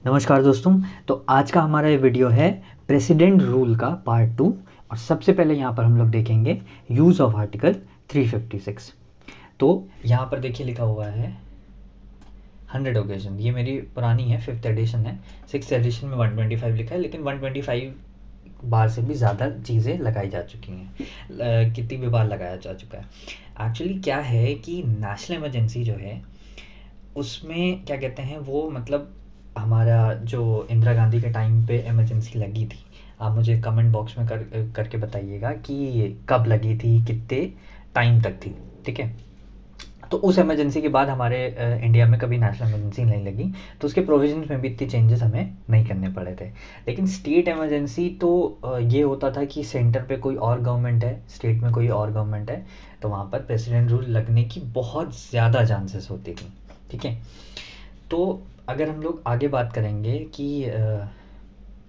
नमस्कार दोस्तों। तो आज का हमारा ये वीडियो है प्रेसिडेंट रूल का पार्ट 2। और सबसे पहले यहाँ पर हम लोग देखेंगे यूज़ ऑफ आर्टिकल 356। तो यहाँ पर देखिए लिखा हुआ है 100 ओकेजन। ये मेरी पुरानी है, 5th एडिशन है। 6th एडिशन में 125 लिखा है, लेकिन 125 बार से भी ज़्यादा चीज़ें लगाई जा चुकी हैं। कितनी भी बार लगाया जा चुका है। एक्चुअली क्या है कि नेशनल इमरजेंसी जो है उसमें क्या कहते हैं वो, मतलब हमारा जो इंदिरा गांधी के टाइम पे इमरजेंसी लगी थी, आप मुझे कमेंट बॉक्स में करके बताइएगा कि कब लगी थी, कितने टाइम तक थी। ठीक है। तो उस इमरजेंसी के बाद हमारे इंडिया में कभी नेशनल इमरजेंसी नहीं लगी, तो उसके प्रोविजंस में भी इतने चेंजेस हमें नहीं करने पड़े थे। लेकिन स्टेट इमरजेंसी तो ये होता था कि सेंटर पे कोई और गवर्नमेंट है, स्टेट में कोई और गवर्नमेंट है, तो वहाँ पर प्रेसिडेंट रूल लगने की बहुत ज़्यादा चांसेस होती थी। ठीक है। तो अगर हम लोग आगे बात करेंगे कि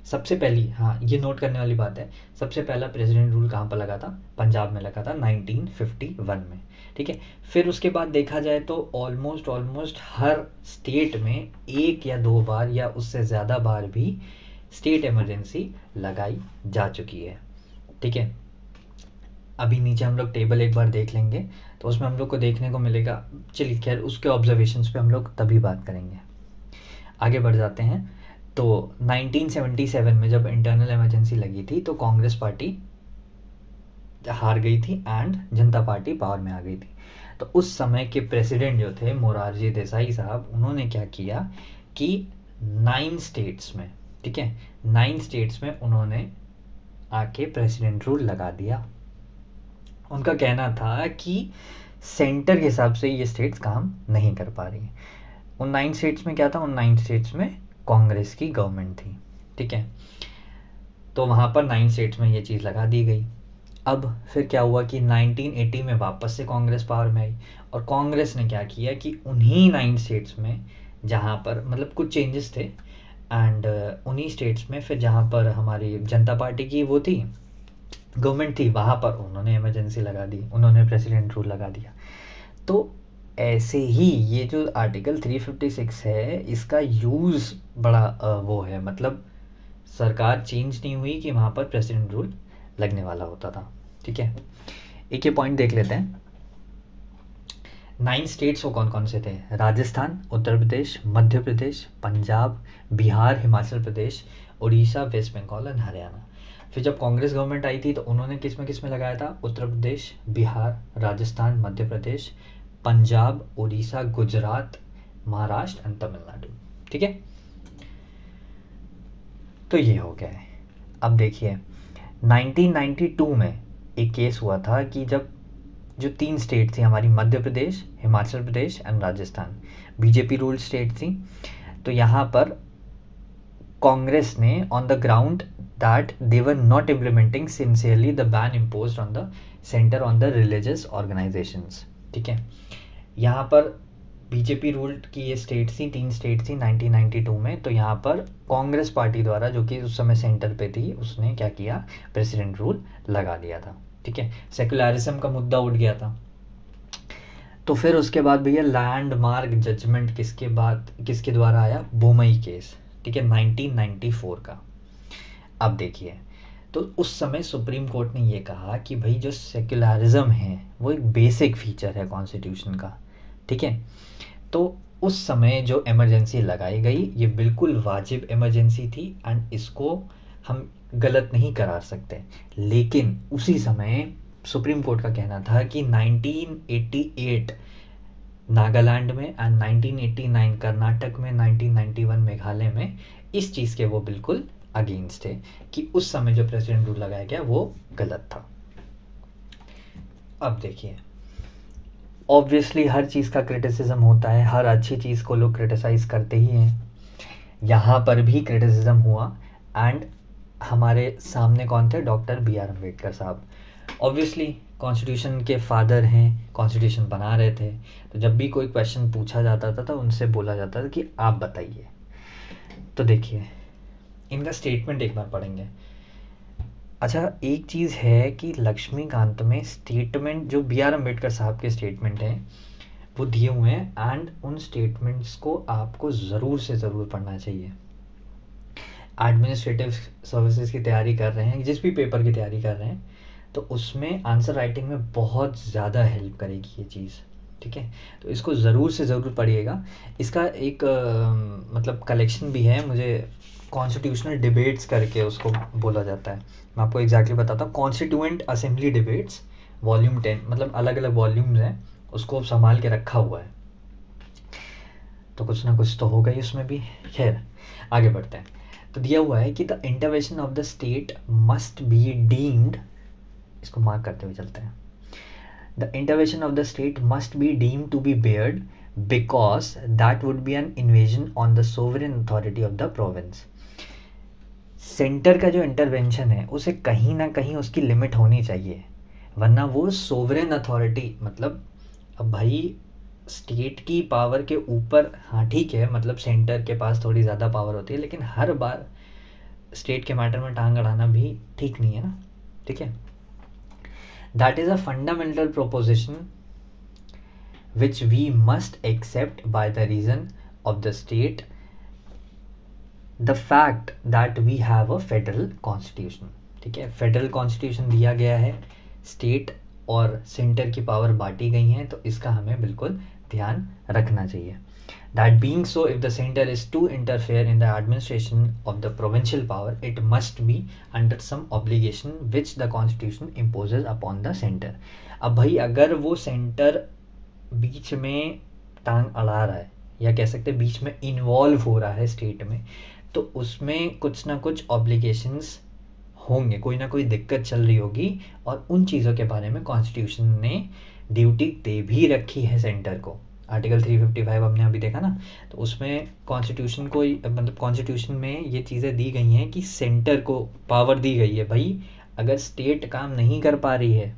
सबसे पहली, हाँ ये नोट करने वाली बात है, सबसे पहला प्रेसिडेंट रूल कहाँ पर लगा था? पंजाब में लगा था 1951 में। ठीक है। फिर उसके बाद देखा जाए तो ऑलमोस्ट हर स्टेट में एक या दो बार या उससे ज़्यादा बार भी स्टेट इमरजेंसी लगाई जा चुकी है। ठीक है। अभी नीचे हम लोग टेबल एक बार देख लेंगे तो उसमें हम लोग को देखने को मिलेगा। चलिए खैर, उसके ऑब्जर्वेशंस पे हम लोग तभी बात करेंगे। आगे बढ़ जाते हैं। तो 1977 में जब इंटरनल इमरजेंसी लगी थी तो कांग्रेस पार्टी हार गई थी एंड जनता पार्टी पावर में आ गई थी। तो उस समय के प्रेसिडेंट जो थे मोरारजी देसाई साहब, उन्होंने क्या किया कि 9 स्टेट्स में, ठीक है, 9 स्टेट्स में उन्होंने आके प्रेसिडेंट रूल लगा दिया। उनका कहना था कि सेंटर के हिसाब से ये स्टेट्स काम नहीं कर पा रही। उन 9 स्टेट्स में क्या था? उन 9 स्टेट्स में कांग्रेस की गवर्नमेंट थी। ठीक है। तो वहाँ पर 9 स्टेट्स में ये चीज़ लगा दी गई। अब फिर क्या हुआ कि 1980 में वापस से कांग्रेस पावर में आई, और कांग्रेस ने क्या किया कि उन्हीं 9 स्टेट्स में जहाँ पर मतलब कुछ चेंजेस थे, एंड उन्हीं स्टेट्स में फिर जहाँ पर हमारी जनता पार्टी की वो थी, गवर्नमेंट थी, वहाँ पर उन्होंने इमरजेंसी लगा दी, उन्होंने प्रेसिडेंट रूल लगा दिया। तो ऐसे ही ये जो आर्टिकल 356 है, इसका यूज़ बड़ा वो है, मतलब सरकार चेंज नहीं हुई कि वहाँ पर प्रेसिडेंट रूल लगने वाला होता था। ठीक है। एक ये पॉइंट देख लेते हैं। 9 स्टेट्स वो कौन कौन से थे? राजस्थान, उत्तर प्रदेश, मध्य प्रदेश, पंजाब, बिहार, हिमाचल प्रदेश, उड़ीसा, वेस्ट बंगाल और हरियाणा। फिर जब कांग्रेस गवर्नमेंट आई थी तो उन्होंने किस में लगाया था? उत्तर प्रदेश, बिहार, राजस्थान, मध्य प्रदेश, पंजाब, उड़ीसा, गुजरात, महाराष्ट्र एंड तमिलनाडु। ठीक है। तो ये हो गया है। अब देखिए 1992 में एक केस हुआ था कि जब जो 3 स्टेट थी हमारी, Madhya Pradesh, Himachal Pradesh and Rajasthan, BJP rule state थी। तो यहाँ पर कांग्रेस ने on the ground that they were not implementing sincerely the ban imposed on the centre on the religious organisations. ठीक है। यहाँ पर बीजेपी रूल की ये स्टेट थी, 3 स्टेट थी 1992 में। तो यहाँ पर कांग्रेस पार्टी द्वारा, जो कि उस समय सेंटर पे थी, उसने क्या किया? प्रेसिडेंट रूल लगा दिया था। ठीक है। सेकुलरिज्म का मुद्दा उठ गया था। तो फिर उसके बाद भैया लैंडमार्क जजमेंट किसके द्वारा आया? बोमई केस। ठीक है, 1994 का। अब देखिए, तो उस समय सुप्रीम कोर्ट ने ये कहा कि भाई जो सेक्युलरिज्म है वो एक बेसिक फीचर है कॉन्स्टिट्यूशन का। ठीक है। तो उस समय जो इमरजेंसी लगाई गई ये बिल्कुल वाजिब इमरजेंसी थी, एंड इसको हम गलत नहीं करार सकते। लेकिन उसी समय सुप्रीम कोर्ट का कहना था कि 1988 नागालैंड में एंड 1989 कर्नाटक में, 1991 मेघालय में इस चीज़ के वो बिल्कुल अगेंस्ट थे कि उस समय जो प्रेसिडेंट रूल लगाया गया वो गलत था। अब देखिए, ऑब्वियसली हर चीज़ का क्रिटिसिज्म होता है, हर अच्छी चीज़ को लोग क्रिटिसाइज करते ही हैं। यहाँ पर भी क्रिटिसिज्म हुआ, एंड हमारे सामने कौन थे? Doctor B.R. अम्बेडकर साहब। ऑब्वियसली कॉन्स्टिट्यूशन के फादर हैं, कॉन्स्टिट्यूशन बना रहे थे। तो जब भी कोई क्वेश्चन पूछा जाता था तो उनसे बोला जाता था कि आप बताइए। तो देखिए इनका स्टेटमेंट एक बार पढ़ेंगे। अच्छा, एक चीज़ है कि लक्ष्मीकांत में स्टेटमेंट जो B.R. अम्बेडकर साहब के स्टेटमेंट हैं वो दिए हुए हैं, एंड उन स्टेटमेंट्स को आपको ज़रूर से ज़रूर पढ़ना चाहिए। एडमिनिस्ट्रेटिव सर्विसेज की तैयारी कर रहे हैं, जिस भी पेपर की तैयारी कर रहे हैं, तो उसमें आंसर राइटिंग में बहुत ज़्यादा हेल्प करेगी ये चीज़, ठीक है। तो इसको ज़रूर से ज़रूर पढ़िएगा। इसका एक मतलब कलेक्शन भी है, मुझे कॉन्स्टिट्यूशनल डिबेट्स करके उसको बोला जाता है। मैं आपको एग्जैक्टली बताता हूँ, कॉन्स्टिट्यूएंट असेंबली डिबेट्स वॉल्यूम 10, मतलब अलग अलग वॉल्यूम्स हैं, उसको संभाल के रखा हुआ है, तो कुछ ना कुछ तो होगा ही उसमें भी। खैर आगे बढ़ते हैं। तो दिया हुआ है कि the intervention of the state must be deemed, इसको मार्क करते हुए चलते हैं, the intervention of the state must be deemed to be barred because that would be an invasion on the sovereign authority of the province. Centre का जो intervention है उसे कहीं ना कहीं उसकी लिमिट होनी चाहिए, वरना वो सोवरेन अथॉरिटी, मतलब अब भाई स्टेट की पावर के ऊपर, हाँ ठीक है, मतलब सेंटर के पास थोड़ी ज़्यादा पावर होती है, लेकिन हर बार स्टेट के मैटर में टांग अड़ाना भी ठीक नहीं है ना, ठीक है। That is a fundamental proposition which we must accept by the reason of the state the fact that we have a federal constitution, ठीक है। फेडरल कॉन्स्टिट्यूशन दिया गया है, स्टेट और सेंटर की पावर बांटी गई हैं, तो इसका हमें बिल्कुल ध्यान रखना चाहिए। That being so, if the center is to interfere in the administration of the provincial power, it must be under some obligation which the constitution imposes upon the center. अब भाई अगर वो सेंटर बीच में टांग अड़ा रहा है, या कह सकते हैं बीच में इन्वॉल्व हो रहा है स्टेट में, तो उसमें कुछ ना कुछ ऑब्लिगेशंस होंगे, कोई ना कोई दिक्कत चल रही होगी, और उन चीज़ों के बारे में कॉन्स्टिट्यूशन ने ड्यूटी दे भी रखी है सेंटर को। आर्टिकल 355 हमने अभी देखा ना, तो उसमें कॉन्स्टिट्यूशन को, मतलब कॉन्स्टिट्यूशन में ये चीज़ें दी गई हैं कि सेंटर को पावर दी गई है, भाई अगर स्टेट काम नहीं कर पा रही है,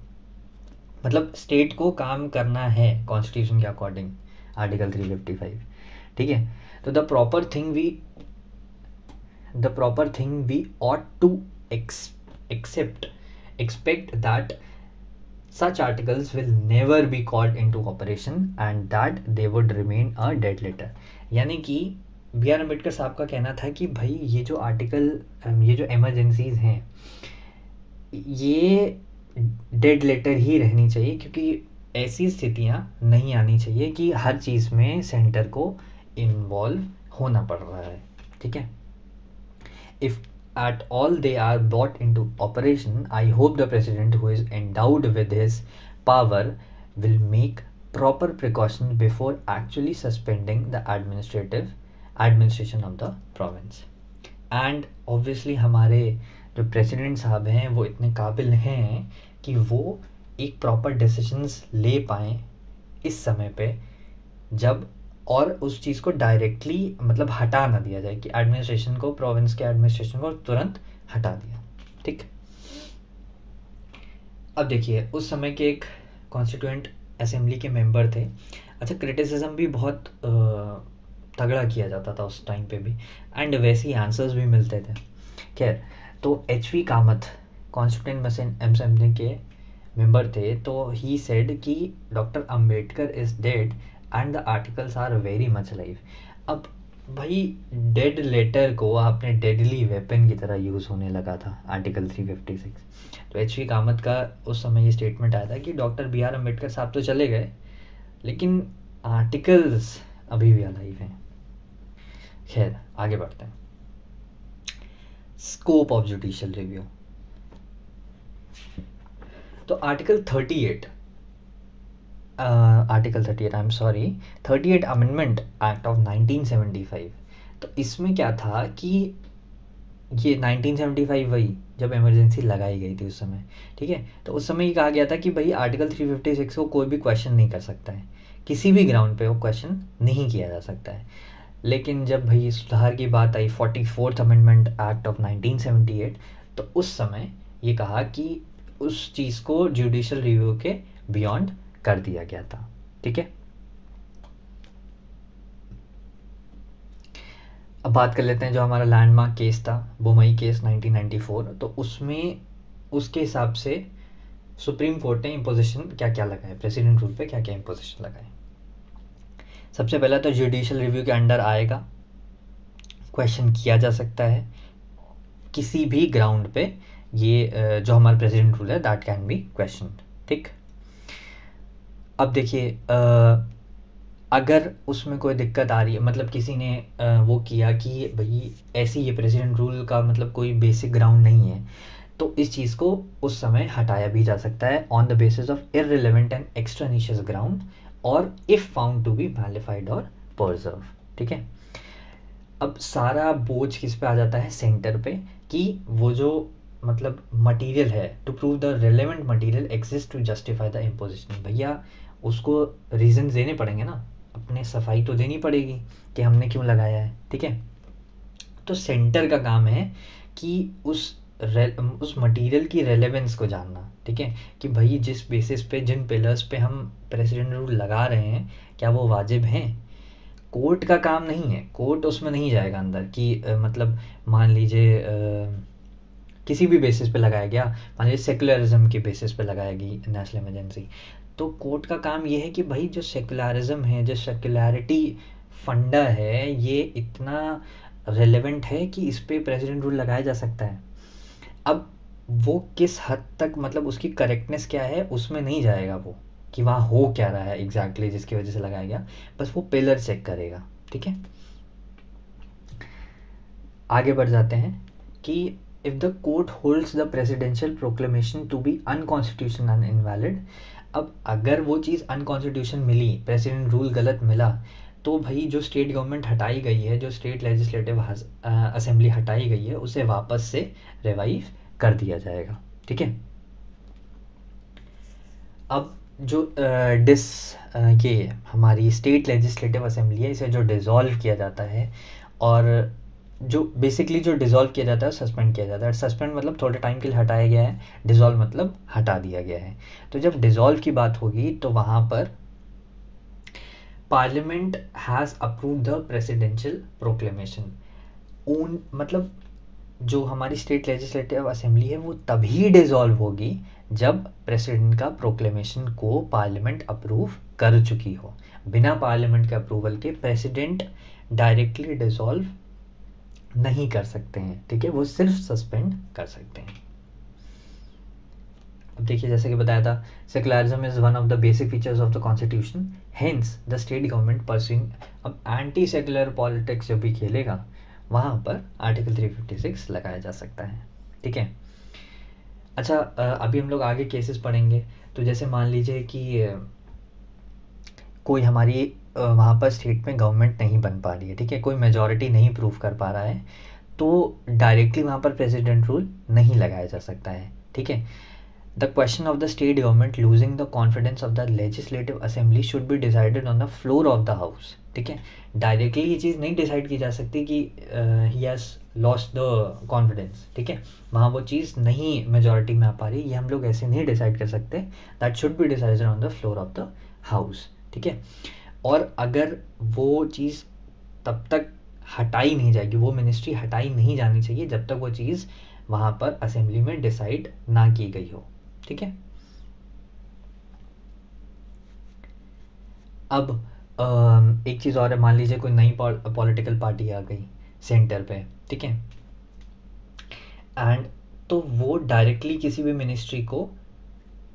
मतलब स्टेट को काम करना है कॉन्स्टिट्यूशन के अकॉर्डिंग, आर्टिकल 355, ठीक है। तो the proper thing we ought to expect that such articles will never be called into operation and that they would remain a dead letter। यानी कि बी आर अम्बेडकर साहब का कहना था कि भाई ये जो आर्टिकल, ये जो एमरजेंसीज हैं, ये डेड लेटर ही रहनी चाहिए, क्योंकि ऐसी स्थितियां नहीं आनी चाहिए कि हर चीज़ में सेंटर को इन्वॉल्व होना पड़ रहा है, ठीक है। If at all they are brought into operation, I hope the president who is endowed with his power will make proper precautions before actually suspending the administration of the province। and obviously हमारे जो president साहब हैं वो इतने काबिल हैं कि वो एक प्रॉपर डिसीजंस ले पाएँ इस समय पे, जब, और उस चीज़ को डायरेक्टली मतलब हटा ना दिया जाए कि एडमिनिस्ट्रेशन को, प्रोविंस के एडमिनिस्ट्रेशन को तुरंत हटा दिया, ठीक। अब देखिए उस समय के एक कॉन्स्टिट्यूएंट असेंबली के मेंबर थे। अच्छा, क्रिटिसिज्म भी बहुत तगड़ा किया जाता था उस टाइम पे भी, एंड वैसे ही आंसर्स भी मिलते थे। खैर, तो एच.वी. कामत कॉन्स्टिट्यूएंट असेंबली के मेंबर थे, तो ही सेड कि doctor Ambedkar is dead and the articles are very much live. अब भाई डेड लेटर को आपने डेडली वेपन की तरह यूज़ होने लगा था आर्टिकल 356। तो एच.वी. कामत का उस समय ये स्टेटमेंट आया था कि डॉक्टर बी आर अम्बेडकर साहब तो चले गए, लेकिन आर्टिकल्स अभी भी अलाइव हैं। खैर आगे बढ़ते हैं। Scope of judicial review. तो article 38 I am sorry 38 amendment act of 1975, तो इसमें क्या था कि ये 1975 वही जब इमरजेंसी लगाई गई थी उस समय, ठीक है। तो उस समय ये कहा गया था कि भाई आर्टिकल 356 को कोई भी क्वेश्चन नहीं कर सकता है, किसी भी ग्राउंड पे वो क्वेश्चन नहीं किया जा सकता है। लेकिन जब भाई सुधार की बात आई 44th अमेंडमेंट एक्ट ऑफ 1978, तो उस समय ये कहा कि उस चीज़ को जुडिशियल रिव्यू के बियॉन्ड कर दिया गया था, ठीक है। अब बात कर लेते हैं जो हमारा लैंडमार्क केस था, बुमई केस 1994, तो उसमें उसके हिसाब से सुप्रीम कोर्ट ने इम्पोजिशन क्या क्या लगाए, प्रेसिडेंट रूल पे क्या क्या इम्पोजिशन लगाए। सबसे पहला तो जुडिशियल रिव्यू के अंडर आएगा, क्वेश्चन किया जा सकता है, किसी भी ग्राउंड पे ये जो हमारा प्रेसिडेंट रूल है दैट कैन बी क्वेश्चन। ठीक, अब देखिए अगर उसमें कोई दिक्कत आ रही है, मतलब किसी ने वो किया कि भाई ऐसी ये प्रेसिडेंट रूल का मतलब कोई बेसिक ग्राउंड नहीं है, तो इस चीज़ को उस समय हटाया भी जा सकता है on the basis of irrelevant and extraneous ground और if found to be malafide और परजर्व। ठीक है, अब सारा बोझ किस पे आ जाता है, सेंटर पे, कि वो जो मतलब मटेरियल है to prove the relevant material exist to justify the imposition. भैया उसको रीजन देने पड़ेंगे ना, अपने सफाई तो देनी पड़ेगी कि हमने क्यों लगाया है। ठीक है, तो सेंटर का काम है कि उस मटेरियल की रेलेवेंस को जानना। ठीक है, कि भाई जिस बेसिस पे जिन पिलर्स पे हम प्रेसिडेंट रूल लगा रहे हैं क्या वो वाजिब हैं। कोर्ट का काम नहीं है, कोर्ट उसमें नहीं जाएगा अंदर कि मतलब मान लीजिए किसी भी बेसिस पे लगाया गया, मान लीजिए सेकुलरिज्म के बेसिस पे लगाया गई नेशनल इमरजेंसी, तो कोर्ट का काम ये है कि भाई जो सेकुलरिज्म है, जो सेकुलरिटी फंडा है, ये इतना रेलेवेंट है कि इस पे प्रेसिडेंट रूल लगाया जा सकता है। अब वो किस हद तक मतलब उसकी करेक्टनेस क्या है उसमें नहीं जाएगा वो, कि वहाँ हो क्या रहा है एग्जैक्टली जिसकी वजह से लगाया गया, बस वो पिलर चेक करेगा। ठीक है, आगे बढ़ जाते हैं कि if the court holds the presidential proclamation to be unconstitutional and invalid, अब अगर वो चीज़ अनकॉन्स्टिट्यूशन मिली, प्रेसिडेंट रूल गलत मिला, तो भाई जो स्टेट गवर्नमेंट हटाई गई है, जो स्टेट लेजिस्लेटिव असेंबली हटाई गई है, उसे वापस से रिवाइव कर दिया जाएगा। ठीक है, अब जो ये हमारी स्टेट लेजिस्लेटिव असेंबली है, इसे जो डिज़ोल्व किया जाता है, और जो बेसिकली जो डिज़ोल्व किया जाता है सस्पेंड किया जाता है। सस्पेंड मतलब थोड़े टाइम के लिए हटाया गया है, डिज़ोल्व मतलब हटा दिया गया है। तो जब डिज़ोल्व की बात होगी तो वहाँ पर parliament has approved the presidential proclamation. Own मतलब जो हमारी स्टेट लेजिस्लेटिव असेंबली है वो तभी डिसॉल्व होगी जब प्रेसिडेंट का प्रोक्लेमेशन को पार्लियामेंट अप्रूव कर चुकी हो। बिना पार्लियामेंट के अप्रूवल के प्रेसिडेंट डायरेक्टली डिसॉल्व नहीं कर सकते हैं। ठीक है, वो सिर्फ सस्पेंड कर सकते हैं। अब देखिए जैसे कि बताया था, secularism is one of the basic features of the constitution, hence the state government pursuing. अब एंटी सेकुलर पॉलिटिक्स जो भी खेलेगा वहाँ पर आर्टिकल 356 लगाया जा सकता है। ठीक है, अच्छा अभी हम लोग आगे केसेस पढ़ेंगे। तो जैसे मान लीजिए कि कोई हमारी वहाँ पर स्टेट में गवर्नमेंट नहीं बन पा रही है। ठीक है, कोई मेजॉरिटी नहीं प्रूव कर पा रहा है, तो डायरेक्टली वहाँ पर प्रेसिडेंट रूल नहीं लगाया जा सकता है। ठीक है, the question of the state government losing the confidence of the legislative assembly should be decided on the floor of the house. ठीक है, डायरेक्टली ये चीज़ नहीं डिसाइड की जा सकती कि he has lost the confidence. ठीक है, वहाँ वो चीज़ नहीं मेजॉरिटी में आ पा रही, ये हम लोग ऐसे नहीं डिसाइड कर सकते। That should be decided on the floor of the house. ठीक है, और अगर वो चीज़ तब तक हटाई नहीं जाएगी, वो मिनिस्ट्री हटाई नहीं जानी चाहिए जब तक वो चीज़ वहाँ पर असेंबली में डिसाइड ना की गई हो। ठीक है, अब एक चीज़ और है, मान लीजिए कोई नई पॉलिटिकल पार्टी आ गई सेंटर पे। ठीक है, एंड तो वो डायरेक्टली किसी भी मिनिस्ट्री को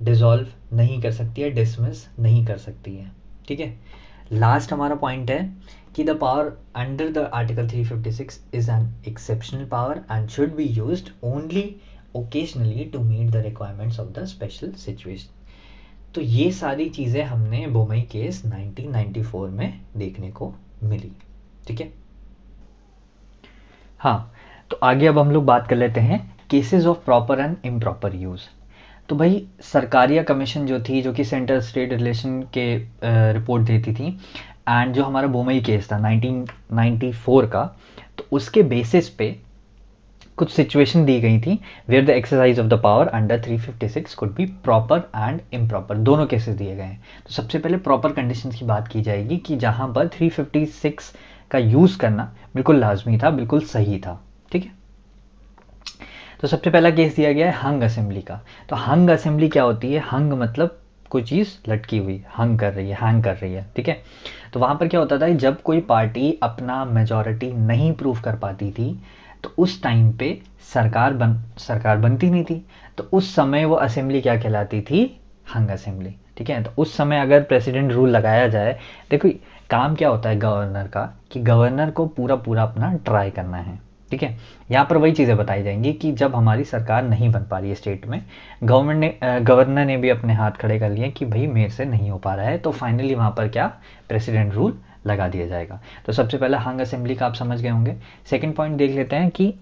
डिसॉल्व नहीं कर सकती है, डिसमिस नहीं कर सकती है। ठीक है, लास्ट हमारा पॉइंट है कि the power under the article 356 is an exceptional power and should be used only occasionally to meet the requirements of the special situation. तो ये सारी चीज़ें हमने बोमई केस 1994 में देखने को मिली। ठीक है, हाँ, तो आगे अब हम लोग बात कर लेते हैं cases of proper and improper use. तो भाई सरकारिया कमीशन जो थी, जो कि सेंटर स्टेट रिलेशन के रिपोर्ट देती थी, एंड जो हमारा बोमई केस था 1994 का, तो उसके बेसिस पे कुछ सिचुएशन दी गई थी where the exercise of the power under 356 could be proper and improper, दोनों केसेस दिए गए हैं। तो सबसे पहले प्रॉपर कंडीशंस की बात की जाएगी कि जहां पर 356 का यूज़ करना बिल्कुल लाजमी था, बिल्कुल सही था। ठीक है, तो सबसे पहला केस दिया गया है हंग असेंबली का। तो हंग असेंबली क्या होती है, हंग मतलब कोई चीज़ लटकी हुई, हंग कर रही है, हैंग कर रही है। ठीक है, तो वहाँ पर क्या होता था, जब कोई पार्टी अपना मेजॉरिटी नहीं प्रूव कर पाती थी तो उस टाइम पे सरकार बनती नहीं थी, तो उस समय वो असेंबली क्या कहलाती थी, हंग असेंबली। ठीक है, तो उस समय अगर प्रेसिडेंट रूल लगाया जाए, देखो काम क्या होता है गवर्नर का, कि गवर्नर को पूरा पूरा अपना ट्राई करना है। ठीक है, यहाँ पर वही चीज़ें बताई जाएंगी कि जब हमारी सरकार नहीं बन पा रही है स्टेट में, गवर्नर ने भी अपने हाथ खड़े कर लिए कि भाई मेरे से नहीं हो पा रहा है, तो फाइनली वहाँ पर क्या, प्रेसिडेंट रूल लगा दिया जाएगा। तो सबसे पहला हंग असेंबली का आप समझ गए होंगे। सेकंड पॉइंट देख लेते हैं कि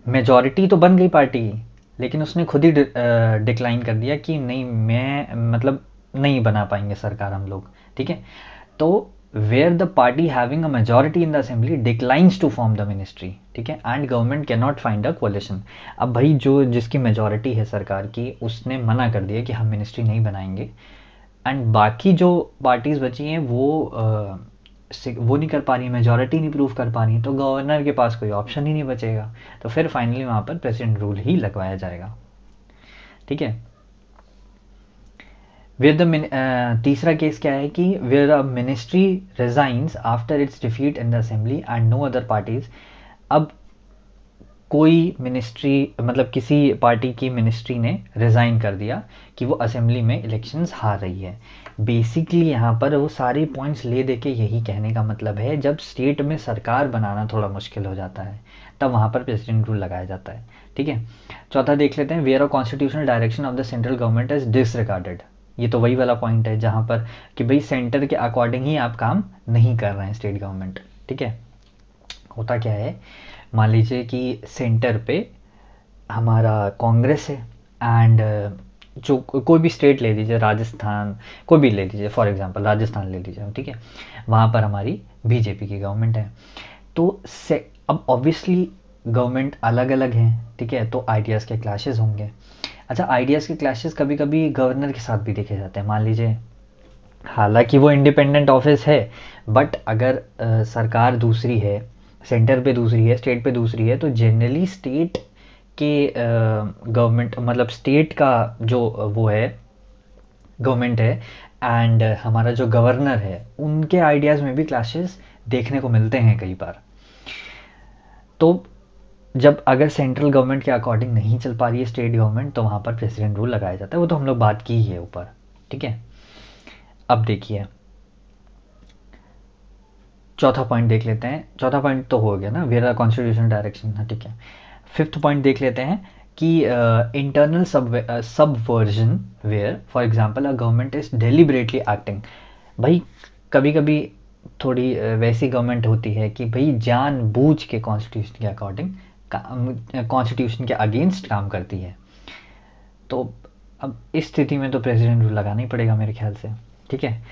मेजॉरिटी तो बन गई पार्टी की, लेकिन उसने खुद ही डिक्लाइन कर दिया कि नहीं, मैं मतलब नहीं बना पाएंगे सरकार हम लोग। ठीक है, तो where the party having a majority in the assembly declines to form the ministry, ठीक है, and government can not find a coalition. अब भाई जो जिसकी मेजॉरिटी है सरकार की, उसने मना कर दिया कि हम मिनिस्ट्री नहीं बनाएंगे, एंड बाकी जो पार्टीज बची हैं वो नहीं कर पा रही, मेजॉरिटी नहीं प्रूव कर पा रही, तो गवर्नर के पास कोई ऑप्शन ही नहीं बचेगा, तो फिर फाइनली वहाँ पर प्रेसिडेंट रूल ही लगवाया जाएगा। ठीक है, वेयर द तीसरा केस क्या है कि where a ministry resigns after its defeat in the assembly and no other parties. अब कोई मिनिस्ट्री मतलब किसी पार्टी की मिनिस्ट्री ने रिज़ाइन कर दिया कि वो असेंबली में इलेक्शंस हार रही है। बेसिकली यहाँ पर वो सारे पॉइंट्स ले दे के यही कहने का मतलब है, जब स्टेट में सरकार बनाना थोड़ा मुश्किल हो जाता है, तब वहाँ पर प्रेसिडेंट रूल लगाया जाता है। ठीक है, चौथा देख लेते हैं, where a constitutional direction of the central government is disregarded. ये तो वही वाला पॉइंट है जहाँ पर कि भाई सेंटर के अकॉर्डिंग ही आप काम नहीं कर रहे हैं स्टेट गवर्नमेंट। ठीक है, होता क्या है, मान लीजिए कि सेंटर पे हमारा कांग्रेस है, एंड जो कोई भी स्टेट ले लीजिए, राजस्थान कोई भी ले लीजिए, फॉर एग्जांपल राजस्थान ले लीजिए, ठीक है, वहाँ पर हमारी बीजेपी की गवर्नमेंट है। तो से अब ऑब्वियसली गवर्नमेंट अलग अलग हैं, ठीक है, तो आइडियाज़ के क्लैशेस होंगे। अच्छा, आइडियाज़ के क्लैशेस कभी कभी गवर्नर के साथ भी देखे जाते हैं। मान लीजिए हालांकि वो इंडिपेंडेंट ऑफिस है, बट अगर सरकार दूसरी है, सेंटर पे दूसरी है, स्टेट पे दूसरी है, तो जनरली स्टेट के गवर्नमेंट मतलब स्टेट का जो वो है गवर्नमेंट है, एंड हमारा जो गवर्नर है, उनके आइडियाज़ में भी क्लैशेस देखने को मिलते हैं कई बार। तो जब अगर सेंट्रल गवर्नमेंट के अकॉर्डिंग नहीं चल पा रही है स्टेट गवर्नमेंट, तो वहाँ पर प्रेसिडेंट रूल लगाया जाता है। वो तो हम लोग बात की ही है ऊपर। ठीक है, अब देखिए चौथा पॉइंट देख लेते हैं। चौथा पॉइंट तो हो गया ना, वेयर कॉन्स्टिट्यूशनल डायरेक्शन। हाँ ठीक है, फिफ्थ पॉइंट देख लेते हैं कि internal subversion where for example a government is deliberately acting. भाई कभी कभी थोड़ी वैसी गवर्नमेंट होती है कि भाई जानबूझ के कॉन्स्टिट्यूशन के अकॉर्डिंग, कॉन्स्टिट्यूशन के अगेंस्ट काम करती है, तो अब इस स्थिति में तो प्रेसिडेंट रूल लगाना ही पड़ेगा मेरे ख्याल से। ठीक है,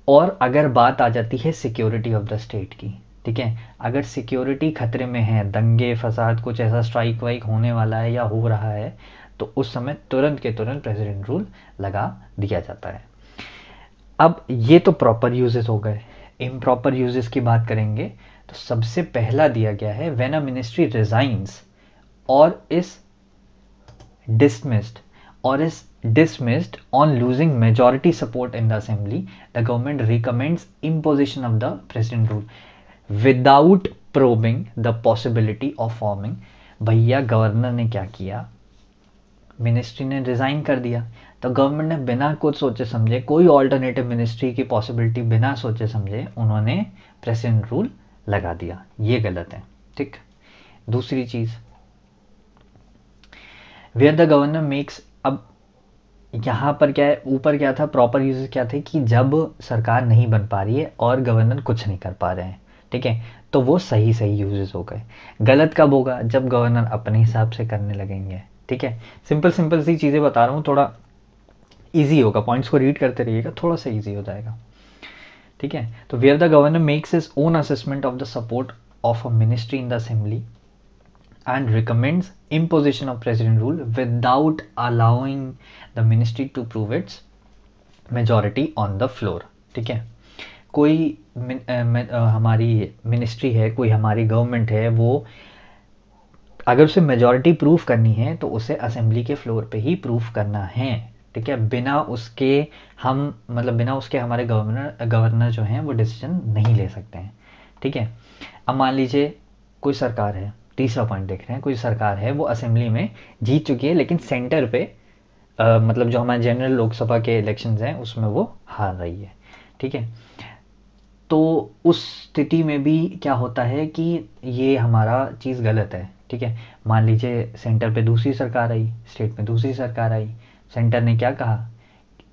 और अगर बात आ जाती है सिक्योरिटी ऑफ द स्टेट की, ठीक है, अगर सिक्योरिटी खतरे में है, दंगे फसाद कुछ ऐसा स्ट्राइक वाइक होने वाला है या हो रहा है, तो उस समय तुरंत के तुरंत प्रेसिडेंट रूल लगा दिया जाता है। अब ये तो प्रॉपर यूजेस हो गए। इम्प्रॉपर यूजेस की बात करेंगे तो सबसे पहला दिया गया है, व्हेन अ मिनिस्ट्री रिजाइंस और is dismissed is dismissed on losing majority support in the assembly, the government recommends imposition of the president rule without probing the possibility of forming। भैया गवर्नर ने क्या किया, मिनिस्ट्री ने resign कर दिया, तो government ने बिना कुछ सोचे समझे, कोई ऑल्टरनेटिव मिनिस्ट्री की पॉसिबिलिटी बिना सोचे समझे, उन्होंने प्रेसिडेंट रूल लगा दिया। ये गलत है। ठीक, दूसरी चीज़, वेयर द गवर्नर मेक्स। अब यहाँ पर क्या है, ऊपर क्या था, प्रॉपर यूजेस क्या थे कि जब सरकार नहीं बन पा रही है और गवर्नर कुछ नहीं कर पा रहे हैं, ठीक है, तो वो सही सही यूजेस हो गए। गलत कब होगा, जब गवर्नर अपने हिसाब से करने लगेंगे। ठीक है, सिंपल सिंपल सी चीज़ें बता रहा हूँ, थोड़ा ईजी होगा, पॉइंट्स को रीड करते रहिएगा, थोड़ा सा ईजी हो जाएगा। ठीक है, तो where the governor makes his own assessment of the support of a ministry in the assembly and recommends imposition of president rule without allowing the ministry to prove its majority on the floor। ठीक है, कोई हमारी ministry है, कोई हमारी government है, वो अगर उसे मेजॉरिटी प्रूफ करनी है तो उसे असेंबली के फ्लोर पे ही प्रूफ करना है। ठीक है, बिना उसके हम मतलब बिना उसके हमारे गवर्नर जो हैं वो डिसीजन नहीं ले सकते हैं। ठीक है, अब मान लीजिए कोई सरकार है, तीसरा पॉइंट देख रहे हैं, कोई सरकार है वो असेंबली में जीत चुकी है लेकिन सेंटर पे मतलब जो हमारे जनरल लोकसभा के इलेक्शंस हैं उसमें वो हार रही है। ठीक है, तो उस स्थिति में भी क्या होता है कि ये हमारा चीज़ गलत है। ठीक है, मान लीजिए सेंटर पे दूसरी सरकार आई, स्टेट में दूसरी सरकार आई, सेंटर ने क्या कहा,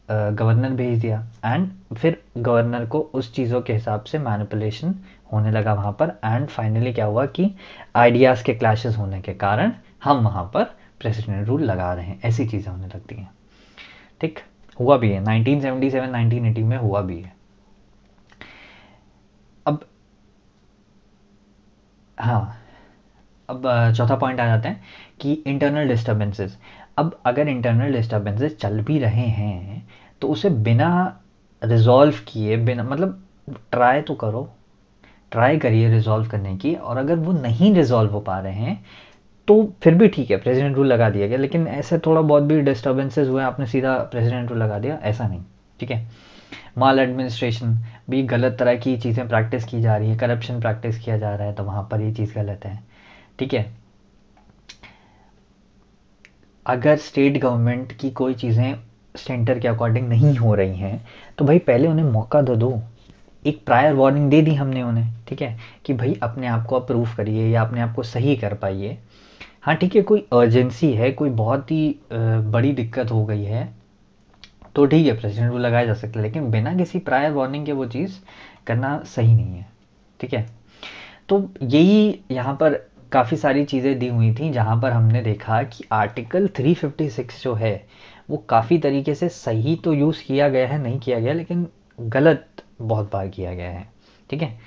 गवर्नर भेज दिया, एंड फिर गवर्नर को उस चीज़ों के हिसाब से मैनिपुलेशन होने लगा वहाँ पर, एंड फाइनली क्या हुआ कि आइडियाज़ के क्लैशेस होने के कारण हम वहाँ पर प्रेसिडेंट रूल लगा रहे हैं, ऐसी चीज़ें होने लगती हैं। ठीक, हुआ भी है 1977 1980 में हुआ भी है। अब हाँ, अब चौथा पॉइंट आ जाते हैं कि इंटरनल डिस्टर्बेंसेस। अब अगर इंटरनल डिस्टर्बेंसेस चल भी रहे हैं तो उसे बिना रिजॉल्व किए, बिना मतलब ट्राई तो करो, ट्राई करिए रिजॉल्व करने की, और अगर वो नहीं रिजॉल्व हो पा रहे हैं तो फिर भी ठीक है, प्रेसिडेंट रूल लगा दिया गया। लेकिन ऐसे थोड़ा बहुत भी डिस्टर्बेंसेस हुए, आपने सीधा प्रेसिडेंट रूल लगा दिया, ऐसा नहीं। ठीक है, माल एडमिनिस्ट्रेशन भी गलत तरह की चीज़ें प्रैक्टिस की जा रही है, करप्शन प्रैक्टिस किया जा रहा है, तो वहाँ पर ये चीज़ गलत है। ठीक है, अगर स्टेट गवर्नमेंट की कोई चीज़ें सेंटर के अकॉर्डिंग नहीं हो रही हैं तो भाई पहले उन्हें मौका दो, एक प्रायर वार्निंग दे दी हमने उन्हें। ठीक है, कि भाई अपने आप को अप्रूव करिए या अपने आप को सही कर पाइए। हाँ ठीक है, कोई अर्जेंसी है, कोई बहुत ही बड़ी दिक्कत हो गई है तो ठीक है प्रेसिडेंट रूल लगाया जा सकता है, लेकिन बिना किसी प्रायर वार्निंग के वो चीज़ करना सही नहीं है। ठीक है, तो यही यहाँ पर काफ़ी सारी चीज़ें दी हुई थी जहाँ पर हमने देखा कि आर्टिकल 356 जो है वो काफ़ी तरीके से सही तो यूज़ किया गया है, नहीं किया गया, लेकिन गलत बहुत बार किया गया है। ठीक है,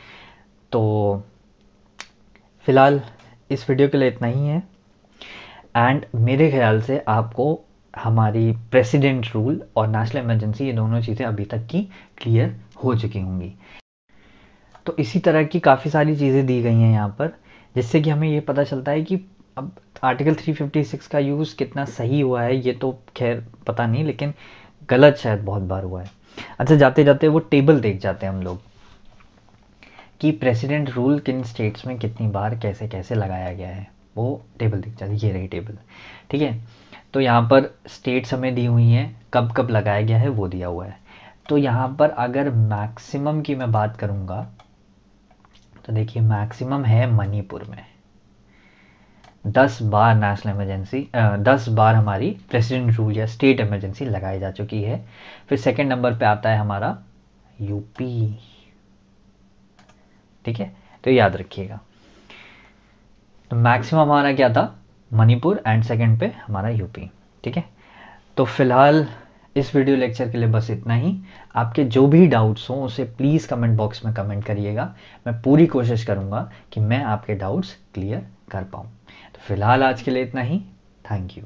तो फिलहाल इस वीडियो के लिए इतना ही है, एंड मेरे ख्याल से आपको हमारी प्रेसिडेंट रूल और नेशनल इमरजेंसी, ये दोनों चीज़ें अभी तक की क्लियर हो चुकी होंगी। तो इसी तरह की काफ़ी सारी चीज़ें दी गई हैं यहाँ पर, जिससे कि हमें ये पता चलता है कि अब आर्टिकल 356 का यूज़ कितना सही हुआ है ये तो खैर पता नहीं, लेकिन गलत शायद बहुत बार हुआ है। अच्छा, जाते जाते वो टेबल देख जाते हैं हम लोग कि प्रेसिडेंट रूल किन स्टेट्स में कितनी बार कैसे कैसे लगाया गया है, वो टेबल दिख जाती है, ये रही टेबल। ठीक है, तो यहाँ पर स्टेट्स हमें दी हुई हैं, कब कब लगाया गया है वो दिया हुआ है। तो यहाँ पर अगर मैक्सिमम की मैं बात करूँगा तो देखिए मैक्सिमम है मणिपुर में, 10 बार नेशनल इमरजेंसी 10 बार हमारी प्रेसिडेंट रूल या स्टेट इमरजेंसी लगाई जा चुकी है। फिर सेकंड नंबर पे आता है हमारा यूपी। ठीक है, तो याद रखिएगा, तो मैक्सिमम हमारा क्या था, मणिपुर, एंड सेकंड पे हमारा यूपी। ठीक है, तो फिलहाल इस वीडियो लेक्चर के लिए बस इतना ही। आपके जो भी डाउट्स हों उसे प्लीज़ कमेंट बॉक्स में कमेंट करिएगा, मैं पूरी कोशिश करूँगा कि मैं आपके डाउट्स क्लियर कर पाऊँ। तो फिलहाल आज के लिए इतना ही, थैंक यू।